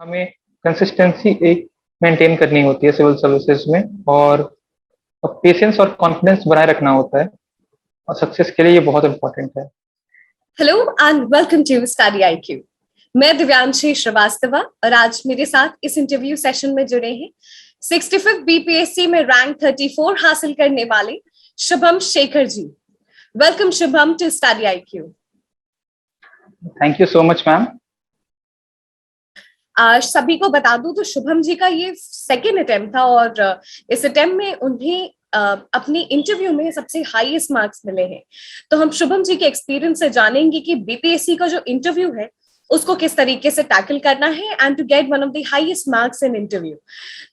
हमें कंसिस्टेंसी एक मेंटेन करनी होती है सिविल सर्विसेज में, और पेशेंस और कॉन्फिडेंस बनाए रखना होता है, और सक्सेस के लिए ये बहुत इंपॉर्टेंट है। Hello and welcome to study IQ. मैं दिव्यांशी श्रीवास्तवा और आज मेरे साथ इस इंटरव्यू सेशन में जुड़े हैं 65 बीपीएससी में रैंक 34 हासिल करने वाले Shubham Shekhar ji. Welcome Shubham to study IQ. Thank you so much ma'am. सभी को बता दूं तो शुभम जी का ये सेकेंड अटेम्प्ट था और इस अटेम्प्ट में उन्हें अपनी इंटरव्यू में सबसे हाईएस्ट मार्क्स मिले हैं। तो हम शुभम जी के एक्सपीरियंस से जानेंगे कि बीपीएससी का जो इंटरव्यू है उसको किस तरीके से टैकल करना है and to get one of the highest marks in interview.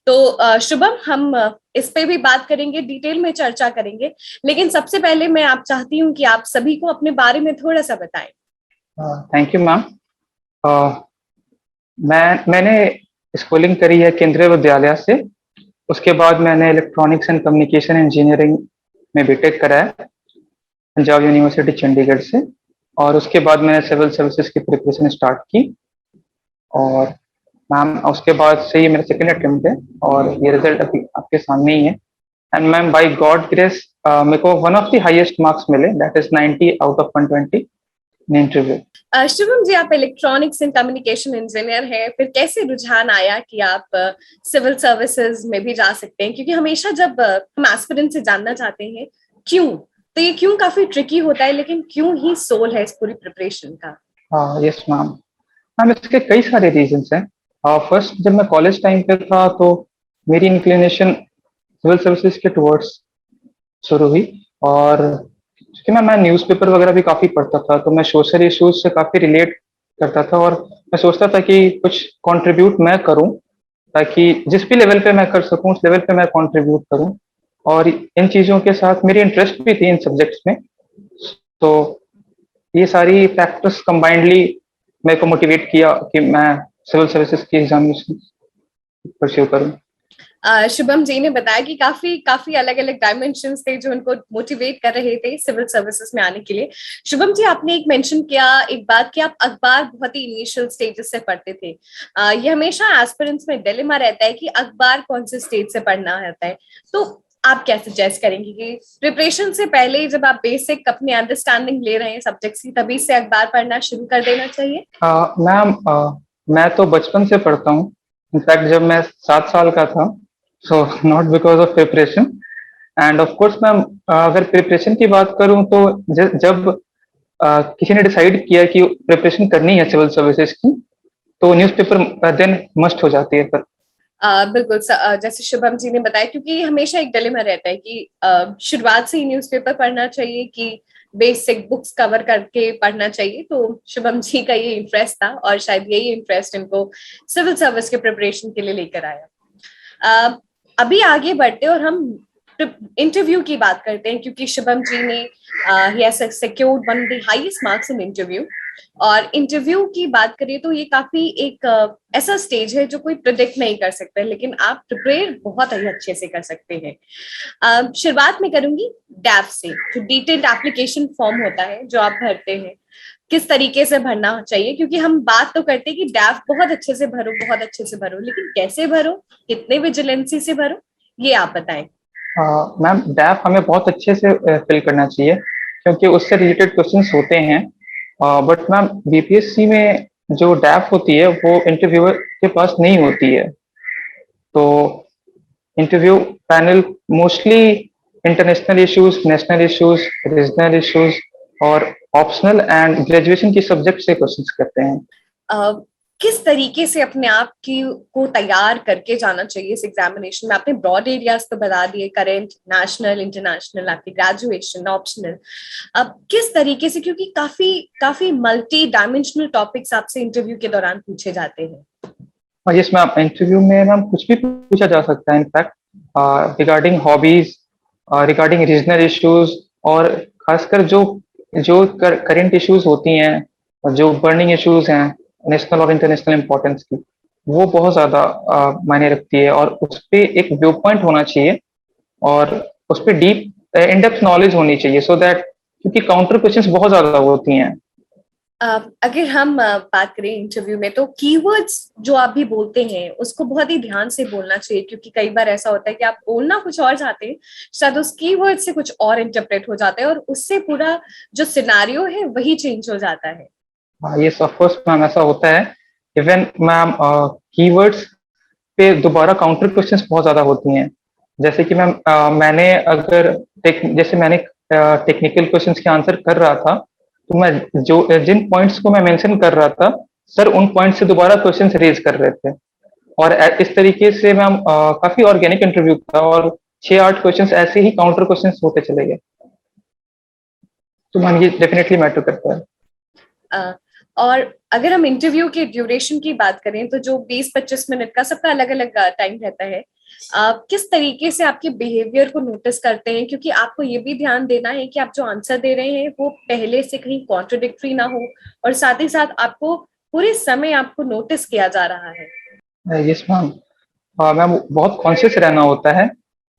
तो शुभम, हम इस पे भी बात करेंगे, डिटेल में चर्चा करेंगे, लेकिन सबसे पहले मैं आप चाहती हूँ कि आप सभी को अपने बारे में थोड़ा सा बताएं। Thank you ma'am. मैंने स्कूलिंग करी है केंद्रीय विद्यालय से। उसके बाद मैंने इलेक्ट्रॉनिक्स एंड कम्युनिकेशन इंजीनियरिंग में बीटेक करा है पंजाब यूनिवर्सिटी चंडीगढ़ से, और उसके बाद मैंने सिविल सर्विसेज की प्रिपरेशन स्टार्ट की। और मैम उसके बाद से ये मेरा सेकेंड अटेम्प्ट है और ये रिजल्ट अभी आपके सामने ही है। And ma'am by God grace मेरे को one of the highest marks मिले, that is 90 out of 120 in interview. Shubham ji, आप इलेक्ट्रॉनिक्स एंड कम्युनिकेशन इंजीनियर हैं, फिर कैसे रुझान आया कि आप सिविल सर्विसेज में भी जा सकते हैं? क्योंकि हमेशा जब हम एस्पिरेंट से जानना चाहते हैं क्यों, तो ये क्यों काफी ट्रिकी होता है, लेकिन क्यों ही सोल है इस पूरी प्रिपरेशन का? Yes ma'am. मैम इसके कई सारे रीजंस हैं। फर्स्ट, जब मैं कॉलेज टाइम पे था तो मेरी इंक्लिनेशन सिविल सर्विसेज के टुवर्ड्स शुरू हुई, और क्योंकि मैं न्यूज़पेपर वगैरह भी काफ़ी पढ़ता था तो मैं सोशल इश्यूज से काफ़ी रिलेट करता था, और मैं सोचता था कि कुछ कंट्रीब्यूट मैं करूं, ताकि जिस भी लेवल पे मैं कर सकूं उस लेवल पे मैं कंट्रीब्यूट करूं। और इन चीज़ों के साथ मेरी इंटरेस्ट भी थी इन सब्जेक्ट्स में, तो ये सारी फैक्टर्स कंबाइंडली मेरे को मोटिवेट किया कि मैं सिविल सर्विसेज की एग्जामिनेशन परस्यू करूं। शुभम जी ने बताया कि काफी काफी अलग अलग डायमेंशंस थे जो उनको मोटिवेट कर रहे थे सिविल सर्विसेज में आने के लिए। शुभम जी, आपने एक मेंशन किया एक बात कि आप अखबार बहुत ही इनिशियल स्टेजेस से पढ़ते थे। ये हमेशा एस्पिरेंट्स में डिलेमा रहता है कि अखबार कौन से स्टेज से पढ़ना रहता है, तो आप क्या सजेस्ट करेंगे कि प्रिपरेशन से पहले जब आप बेसिक अपनी अंडरस्टैंडिंग ले रहे हैं सब्जेक्ट्स की, तभी से अखबार पढ़ना शुरू कर देना चाहिए? मैम मैं तो बचपन से पढ़ता हूँ। इनफैक्ट जब मैं 7 साल का था, so not because of preparation. End of course ma'am, अगर प्रिपरेशन की बात करूं तो जब किसी ने डिसाइड किया कि प्रिपरेशन करनी है सिविल सर्विसेज की, तो न्यूज़पेपर देन मस्ट हो जाती है फिर। बिल्कुल जैसे शुभम जी ने बताया, क्योंकि हमेशा एक डिलेमा रहता है कि शुरुआत से ही न्यूज़पेपर पढ़ना चाहिए कि बेसिक बुक्स कवर करके पढ़ना चाहिए। तो शुभम जी का ये इंटरेस्ट था और शायद यही इंटरेस्ट इनको सिविल सर्विस के प्रिपरेशन के लिए लेकर आया। अभी आगे बढ़ते और हम इंटरव्यू की बात करते हैं, क्योंकि शुभम जी ने secured one of the highest marks in interview. और इंटरव्यू की बात करें तो ये काफी एक ऐसा स्टेज है जो कोई प्रिडिक्ट नहीं कर सकता, लेकिन आप प्रिपेयर बहुत ही अच्छे से कर सकते हैं। शुरुआत में करूंगी डैफ से, जो डिटेल्ड एप्लीकेशन फॉर्म होता है जो आप भरते हैं, किस तरीके से भरना चाहिए? क्योंकि हम बात तो करते हैं कि डैफ बहुत अच्छे से भरो, बहुत अच्छे से भरो, लेकिन कैसे भरो, कितने विजिलेंसी से भरो, ये आप बताएं। मैम डैफ हमें बहुत अच्छे से फिल करना चाहिए, क्योंकि उससे रिलेटेड क्वेश्चंस होते हैं। बट मैम बीपीएससी में जो डैफ होती है वो इंटरव्यूअर के पास नहीं होती है। तो interview panel mostly international issues, national issues, regional issues और ऑप्शनल एंड ग्रेजुएशन की सब्जेक्ट से क्वेश्चंस करते हैं। किस तरीके से अपने आप की को तैयार करके जाना चाहिए इस एग्जामिनेशन में? आपने ब्रॉड एरियाज तो बता दिए, करेंट, नेशनल, इंटरनेशनल, आपकी ग्रेजुएशन, ऑप्शनल। अब किस तरीके से, क्योंकि काफी काफी मल्टी डायमेंशनल टॉपिक्स आपसे इंटरव्यू के दौरान पूछे जाते हैं। और जिसमें आप इंटरव्यू में मैम कुछ भी पूछा जा सकता है, in fact regarding hobbies, regarding regional issues, और खासकर जो जो करंट इश्यूज होती हैं और जो बर्निंग इश्यूज हैं नेशनल और इंटरनेशनल इम्पोर्टेंस की, वो बहुत ज़्यादा मायने रखती है, और उस पर एक व्यू पॉइंट होना चाहिए और उस पर डीप इन डेप्थ नॉलेज होनी चाहिए, सो दैट, क्योंकि काउंटर क्वेश्चंस बहुत ज़्यादा होती हैं। अगर हम बात करें इंटरव्यू में, तो कीवर्ड्स जो आप भी बोलते हैं उसको बहुत ही ध्यान से बोलना चाहिए, क्योंकि कई बार ऐसा होता है कि आप बोलना कुछ और चाहते हैं, शायद उस कीवर्ड से कुछ और इंटरप्रेट हो जाता है और उससे पूरा जो सिनारियो है वही चेंज हो जाता है। हाँ, ये ऑफ कोर्स मैम ऐसा होता है। इवन मैम कीवर्ड्स पे दोबारा काउंटर क्वेश्चंस बहुत ज्यादा होती हैं। जैसे कि मैम मैंने अगर जैसे मैंने टेक्निकल क्वेश्चंस के आंसर कर रहा था, तो मैं जो जिन पॉइंट्स को मैं मेंशन कर रहा था, सर उन पॉइंट से दोबारा क्वेश्चंस रेज कर रहे थे। और इस तरीके से मैम काफी ऑर्गेनिक इंटरव्यू था, और 6-8 क्वेश्चंस ऐसे ही काउंटर क्वेश्चंस होते चले गए। तो मैम ये डेफिनेटली मैटर करता है। अ, और अगर हम इंटरव्यू के ड्यूरेशन की बात करें, तो जो 20-25 मिनट का सबका अलग अलग टाइम रहता है, किस तरीके से आपके बिहेवियर को नोटिस करते हैं, क्योंकि आपको ये भी ध्यान देना है कि आप जो आंसर दे रहे हैं वो पहले से कहीं कॉन्ट्रोडिक्टरी ना हो, और साथ ही साथ आपको पूरे समय आपको नोटिस किया जा रहा है। Yes ma'am. मैम बहुत कॉन्शियस रहना होता है,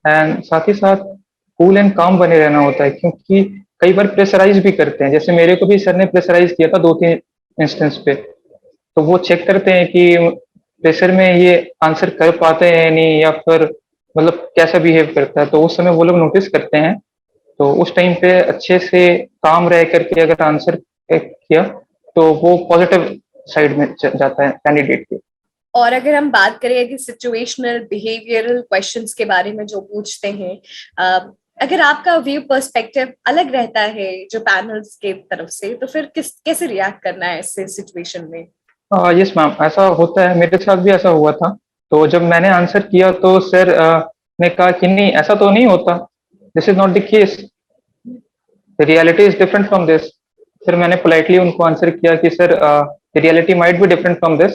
एंड साथ ही साथ कूल एंड काम बने रहना होता है, क्योंकि कई बार प्रेशराइज भी करते हैं। जैसे मेरे को भी सर ने प्रेशराइज किया था 2-3 इंस्टेंस पे। तो वो चेक करते हैं कि प्रेशर में ये आंसर कर पाते हैं नहीं, या फिर मतलब कैसा बिहेव करता है, तो उस समय वो लोग नोटिस करते हैं। तो उस टाइम पे अच्छे से काम रह करके अगर आंसर किया, तो वो पॉजिटिव साइड में जाता है कैंडिडेट के। और अगर हम बात करें कि सिचुएशनल बिहेवियरल क्वेश्चंस के बारे में जो पूछते हैं, अगर आपका व्यू पर्सपेक्टिव अलग रहता है जो पैनल्स के तरफ से, तो फिर कैसे रिएक्ट करना है ऐसे सिचुएशन में? यस मैम, ऐसा होता है, मेरे साथ भी ऐसा हुआ था। तो जब मैंने आंसर किया तो सर ने कहा कि नहीं, ऐसा तो नहीं होता, this is not the case, reality is different from this. फिर मैंने पोलाइटली उनको आंसर किया कि sir reality might be different from this,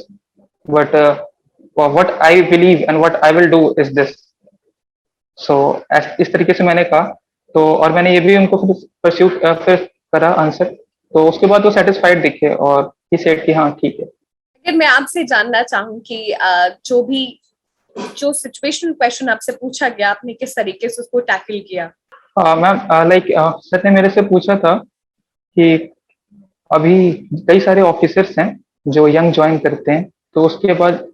but what I believe and what I will do is this. So इस तरीके से मैंने कहा। तो और मैंने ये भी उनको फिर परस्यू फिर करा आंसर। तो उसके बाद वो सेटिस्फाइड दिखे, और ही सेड कि हाँ ठीक है। अगर मैं आपसे जानना चाहूँ कि जो सिचुएशनल क्वेश्चन आपसे पूछा गया, आपने किस तरीके से उसको टैकल किया? मैम लाइक सर ने मेरे से पूछा था कि अभी कई सारे ऑफिसर्स हैं जो यंग ज्वाइन करते हैं, तो उसके बाद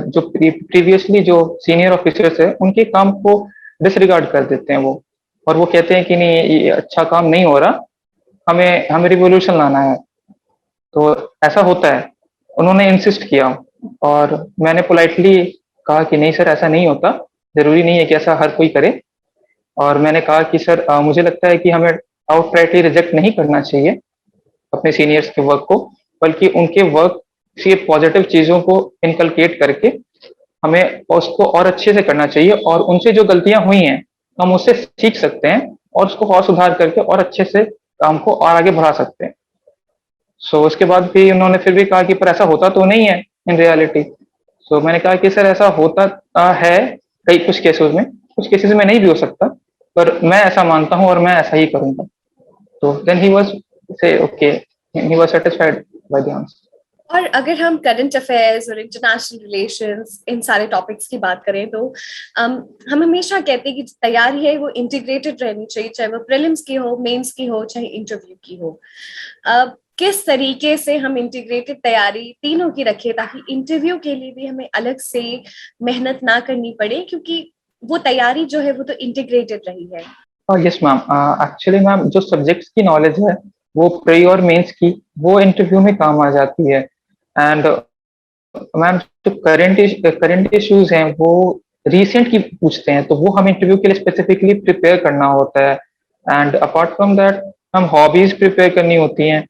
जो प्रीवियसली जो सीनियर ऑफिसर्स है उनके काम को डिसरिगार्ड कर देते हैं वो, और वो कहते हैं कि नहीं, ये अच्छा काम नहीं हो रहा, हमें हमें रिवोल्यूशन लाना है। तो ऐसा होता है, उन्होंने इंसिस्ट किया, और मैंने पोलाइटली कहा कि नहीं सर, ऐसा नहीं होता, जरूरी नहीं है कि ऐसा हर कोई करे। और मैंने कहा कि सर मुझे लगता है कि हमें आउटराइटली रिजेक्ट नहीं करना चाहिए अपने सीनियर्स के वर्क को, बल्कि उनके वर्क से पॉजिटिव चीजों को इनकलकेट करके हमें उसको और अच्छे से करना चाहिए, और उनसे जो गलतियां हुई हैं हम उससे सीख सकते हैं, और उसको और सुधार करके और अच्छे से काम को और आगे बढ़ा सकते हैं। सो उसके बाद भी उन्होंने फिर भी कहा कि पर ऐसा होता तो नहीं है इन रियलिटी। सो मैंने कहा कि सर ऐसा होता है कई कुछ केसेस में, कुछ केसेस में नहीं भी हो सकता, पर मैं ऐसा मानता हूँ और मैं ऐसा ही करूंगा। तो देन ही वाज से okay, he was satisfied by the answer. और अगर हम करंट अफेयर्स और इंटरनेशनल रिलेशंस, इन सारे टॉपिक्स की बात करें, तो हम हमेशा कहते हैं कि तैयारी है वो इंटीग्रेटेड रहनी चाहिए, चाहे वो प्रीलिम्स की हो, मेंस की हो, चाहे इंटरव्यू की हो। किस तरीके से हम इंटीग्रेटेड तैयारी तीनों की रखें, ताकि इंटरव्यू के लिए भी हमें अलग से मेहनत ना करनी पड़े, क्योंकि वो तैयारी जो है वो तो इंटीग्रेटेड रही है। यस मैम, एक्चुअली मैम जो सब्जेक्ट्स की नॉलेज है वो प्री और मेंस की, वो इंटरव्यू में काम आ जाती है। एंड मैम जो करंट इश्यूज हैं वो रिसेंट की पूछते हैं, तो वो हम इंटरव्यू के लिए स्पेसिफिकली प्रिपेयर करना होता है। एंड अपार्ट फ्रॉम दैट हम हॉबीज प्रिपेयर करनी होती हैं।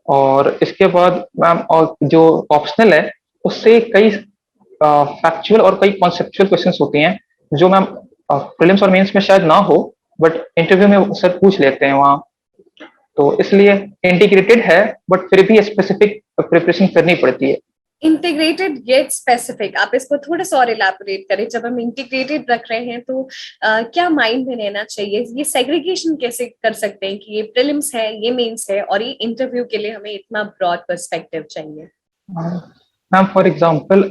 और इसके बाद मैम और जो ऑप्शनल है उससे कई फैक्चुअल और कई कॉन्सेप्चुअल क्वेश्चंस होती हैं, जो मैम प्रीलिम्स और मेंस में शायद ना हो, बट इंटरव्यू में सर पूछ लेते हैं वहाँ। तो इसलिए इंटीग्रेटेड है, बट फिर भी स्पेसिफिक प्रिपरेशन करनी पड़ती है। इंटीग्रेटेड येट स्पेसिफिक, आप इसको थोड़ा सा और इलैबोरेट करें। जब हम इंटीग्रेटेड रख रहे हैं तो क्या माइंड में रहना चाहिए, ये सेग्रीगेशन कैसे कर सकते हैं कि ये प्रीलिम्स है, ये मेंस है, और ये इंटरव्यू के लिए हमें इतना ब्रॉड पर्सपेक्टिव चाहिए? मैम फॉर एग्जांपल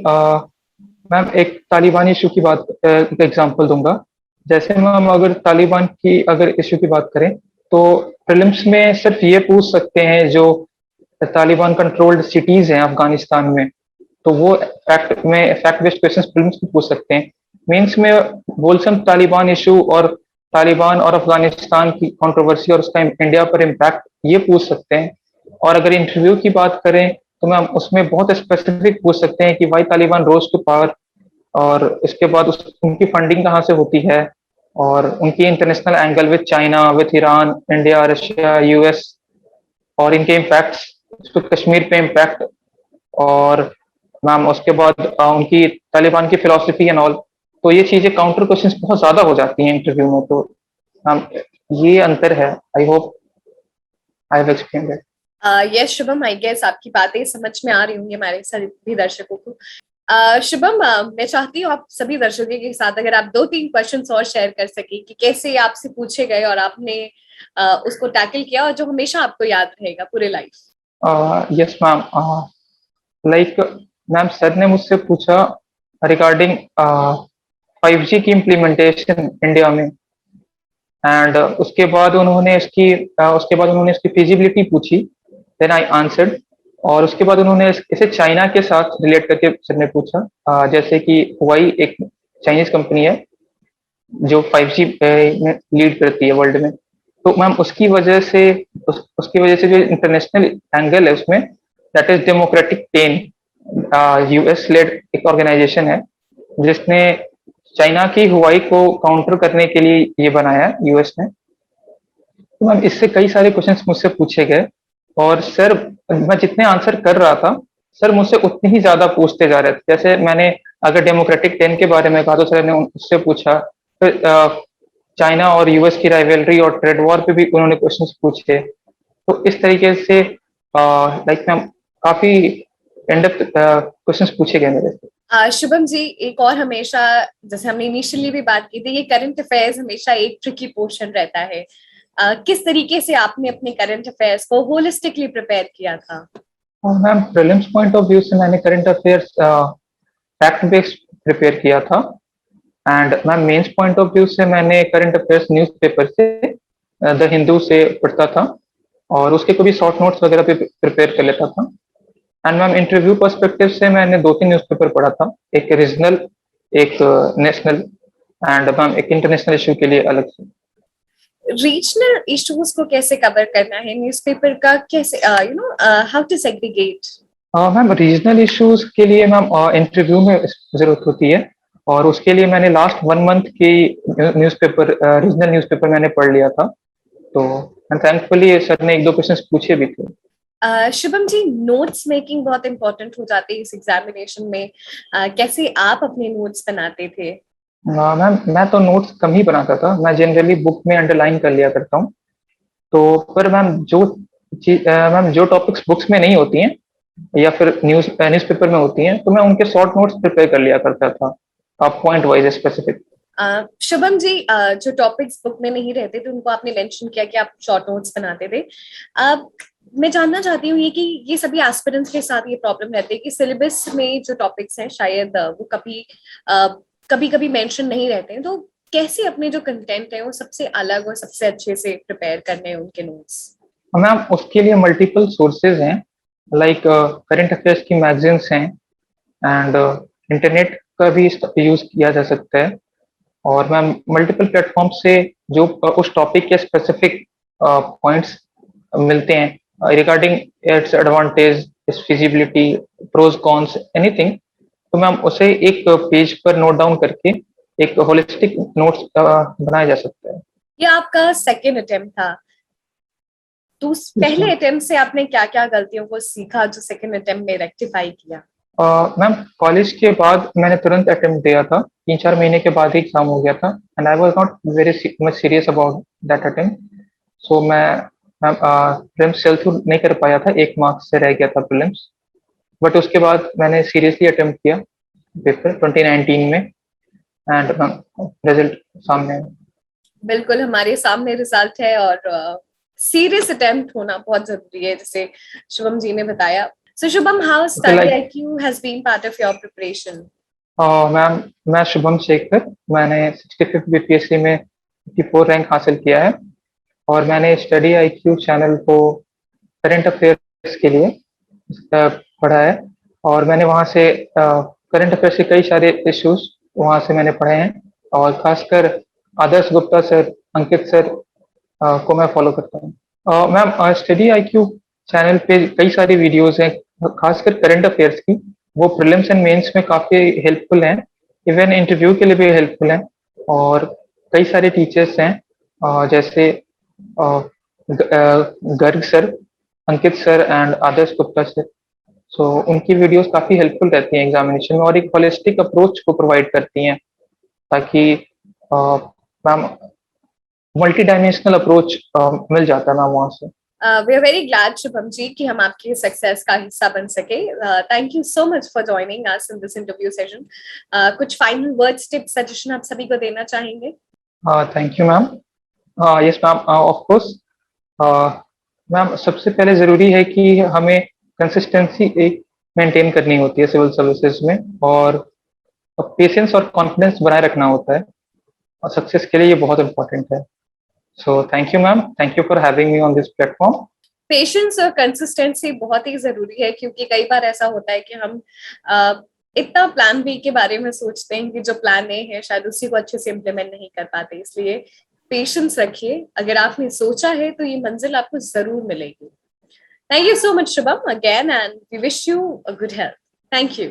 मैम एक तालिबान इशू की बात एग्जांपल दूंगा। जैसे मैम अगर तालिबान की अगर इशू की बात करें, तो प्रीलिम्स में सिर्फ ये पूछ सकते हैं जो तालिबान कंट्रोल्ड सिटीज हैं अफगानिस्तान में, तो वो फैक्ट बेस्ड क्वेश्चंस प्रीलिम्स में पूछ सकते हैं। मेंस में बोलसम तालिबान इशू और तालिबान और अफगानिस्तान की कंट्रोवर्सी और उसका इंडिया पर इम्पैक्ट ये पूछ सकते हैं। और अगर इंटरव्यू की बात करें तो मैम उसमें बहुत स्पेसिफिक पूछ सकते हैं कि why Taliban rose to power, और इसके बाद उनकी फंडिंग कहाँ से होती है, और उनकी international angle with China, with Iran, India, Russia, US, और इनके इम्पैक्ट्स तो कश्मीर पे इम्पैक्ट, और मैम उसके बाद उनकी तालिबान की फिलोसफी एंड ऑल। तो ये चीजें काउंटर क्वेश्चंस बहुत ज्यादा हो जाती हैं इंटरव्यू में, तो मैम ये अंतर है। I hope I have explained it. Yes Shubham, I guess आपकी बातें समझ में आ रही होंगी हमारे सभी दर्शकों को। शुभम, मैं चाहती हूँ आप सभी दर्शकों के साथ अगर आप 2-3 क्वेश्चंस और शेयर कर सके कि कैसे आपसे पूछे गए और आपने उसको टैकल किया और जो हमेशा आपको याद रहेगा पूरे life. Yes ma'am, like ma'am sir ने मुझसे पूछा रिगार्डिंग 5G की इम्प्लीमेंटेशन इंडिया में, एंड उसके बाद उन्होंने इसकी फिजिबिलिटी पूछी। देन आई आंसर्ड, और उसके बाद उन्होंने इसे चाइना के साथ रिलेट करके सर ने पूछा। जैसे कि हुआई एक चाइनीज कंपनी है जो 5G में लीड करती है वर्ल्ड में, तो मैम उसकी वजह से जो इंटरनेशनल एंगल है उसमें, that is democratic 10, US led एक ऑर्गेनाइजेशन है जिसने चाइना की हुआई को काउंटर करने के लिए ये बनाया है यूएस ने। तो मैम इससे कई सारे क्वेश्चंस मुझसे पूछे गए, और सर मैं जितने आंसर कर रहा था सर मुझसे उतने ही ज्यादा पूछते जा रहे थे। जैसे मैंने अगर डेमोक्रेटिक 10 के बारे में कहा तो सर ने उससे पूछा, फिर चाइना और यूएस की राइवलरी और ट्रेड वॉर पे भी उन्होंने क्वेश्चंस पूछे। तो इस तरीके से लाइक मैम काफी एंड क्वेश्चंस पूछे गए मेरे से। शुभम जी, एक और हमेशा जैसे हमने इनिशियली भी बात की थी, ये करंट अफेयर्स हमेशा एक ट्रिकी पोर्शन रहता है। किस तरीके से आपने अपने करंट अफेयर्स को होलिस्टिकली प्रिपेयर किया था? Ma'am prelims point of view से मैंने current affairs fact based prepare किया था, and ma'am mains point of view से मैंने करंट अफेयर्स न्यूज़पेपर से द हिंदू से पढ़ता था, और उसके कभी शॉर्ट नोट्स वगैरह पे प्रिपेयर कर लेता था। एंड मैम इंटरव्यू पर्सपेक्टिव से मैंने 2-3 न्यूज़पेपर पढ़ा था, एक रीजनल, एक नेशनल, एंड मैम एक इंटरनेशनल इशू के लिए अलग से। रीजनल इश्यूज को कैसे कवर करना है न्यूज़पेपर का, कैसे how to segregate? Ma'am regional issues के लिए मैम इंटरव्यू में जरूरत होती है, और उसके लिए मैंने लास्ट 1 मंथ की न्यूज़पेपर रीजनल न्यूज़पेपर मैंने पढ़ लिया था, तो थैंकफुली सर ने 1-2 क्वेश्चंस पूछे भी थे। शुभम जी, नोट्स मेकिंग बहुत इंपॉर्टेंट हो जाती है इस एग्जामिनेशन में। कैसे आप अपने नोट्स बनाते थे? मैम मैं तो नोट्स कम ही बनाता था, मैं जनरली बुक में अंडरलाइन कर लिया करता हूँ। तो पर मैम जो टॉपिक्स बुक्स में नहीं होती हैं या फिर न्यूज़पेपर में होती हैं, तो मैं उनके शॉर्ट नोट्स प्रिपेयर कर लिया करता था, point wise specific. Shubham ji, जो टॉपिक्स बुक में नहीं रहते थे उनको आपने मेंशन किया कि आप शॉर्ट नोट्स बनाते थे। मैं जानना चाहती हूँ ये कि ये सभी एस्पिरेंट्स के साथ ये प्रॉब्लम रहती है कि सिलेबस में जो टॉपिक्स हैं शायद वो कभी कभी मेंशन नहीं रहते हैं, तो कैसे अपने जो कंटेंट है वो सबसे अलग और सबसे अच्छे से प्रिपेयर करने हैं उनके नोट्स? मैम उसके लिए मल्टीपल सोर्सेज हैं, लाइक करंट अफेयर्स की मैगजीन्स हैं, एंड इंटरनेट का भी यूज किया जा सकता है, और मैम मल्टीपल प्लेटफॉर्म से जो उस टॉपिक के स्पेसिफिक पॉइंट्स मिलते हैं regarding its advantage, its feasibility, pros cons, anything, तो मैम उसे एक पेज पर नोट डाउन करके एक होलिस्टिक नोट्स बनाया जा सकता है। ये आपका सेकेंड अटेम्प्ट था, तो पहले अटेम्प्ट से आपने क्या क्या गलतियों को सीखा जो सेकेंड अटेम्प्ट में रेक्टिफाई किया? मैम कॉलेज के बाद मैंने तुरंत अटेम्प्ट दिया था, 3-4 महीने के बाद ही एग्जाम हो गया था, and I was not very much serious about that attempt. So मैं मैम प्रीलिम्स सेल थ्रू नहीं कर पाया था, 1 मार्क्स से रह गया था प्रीलिम्स, बट उसके बाद मैंने सीरियसली अटेम्प्ट किया पेपर 2019 में, एंड मैम रिजल्ट सामने है। बिल्कुल, हमारे सामने रिजल्ट है और सीरियस अटेम्प्ट होना बहुत जरूरी है, जैसे शुभम जी ने बताया। So Shubham, how study IQ has been part of your preparation? Ma'am मैं शुभम शेखर, मैंने 65 बीपीएससी में 54 रैंक हासिल किया है, और मैंने स्टडी आईक्यू चैनल को करंट अफेयर के लिए पढ़ा है और मैंने वहाँ से करंट अफेयर्स के कई सारे इश्यूज वहाँ से मैंने पढ़े हैं और खासकर आदर्श गुप्ता सर, अंकित सर को मैं फॉलो करता हूँ। मैम स्टडी आईक्यू चैनल पे कई सारी वीडियोस हैं, खासकर करंट अफेयर्स की। वो प्रीलिम्स एंड मेंस में काफ़ी हेल्पफुल हैं, इवन इंटरव्यू के लिए भी हेल्पफुल हैं और कई सारे टीचर्स हैं जैसे Garg sir, Ankit sir and Adarsh Gupta sir. So उनकी वीडियोस काफ़ी हेल्पफुल रहती हैं एग्जामिनेशन में और एक होलिस्टिक अप्रोच को प्रोवाइड करती हैं ताकि मैम मल्टी डायमेंशनल अप्रोच मिल जाता है मैम वहाँ से। We are very glad Shubham ji कि हम आपकी सक्सेस का हिस्सा बन सके। Thank you so much for joining us in this interview session. कुछ फाइनल वर्ड्स, टिप्स, सजेशन आप सभी को देना चाहेंगे? Thank you ma'am. Yes ma'am, of course ma'am सबसे पहले ज़रूरी है कि हमें कंसिस्टेंसी एक मेंटेन करनी होती है सिविल सर्विसेज में और पेशेंस और कॉन्फिडेंस बनाए रखना होता है और सक्सेस के लिए ये बहुत इंपॉर्टेंट है। So thank you ma'am, thank you for having me on this platform. Patience और कंसिस्टेंसी बहुत ही जरूरी है क्योंकि कई बार ऐसा होता है कि हम इतना प्लान बी के बारे में सोचते हैं कि जो प्लान ए है शायद उसी को अच्छे से इम्प्लीमेंट नहीं कर पाते। इसलिए पेशेंस रखिए, अगर आपने सोचा है तो ये मंजिल आपको जरूर मिलेगी। Thank you so much Shubham again and we wish you a good health. Thank you.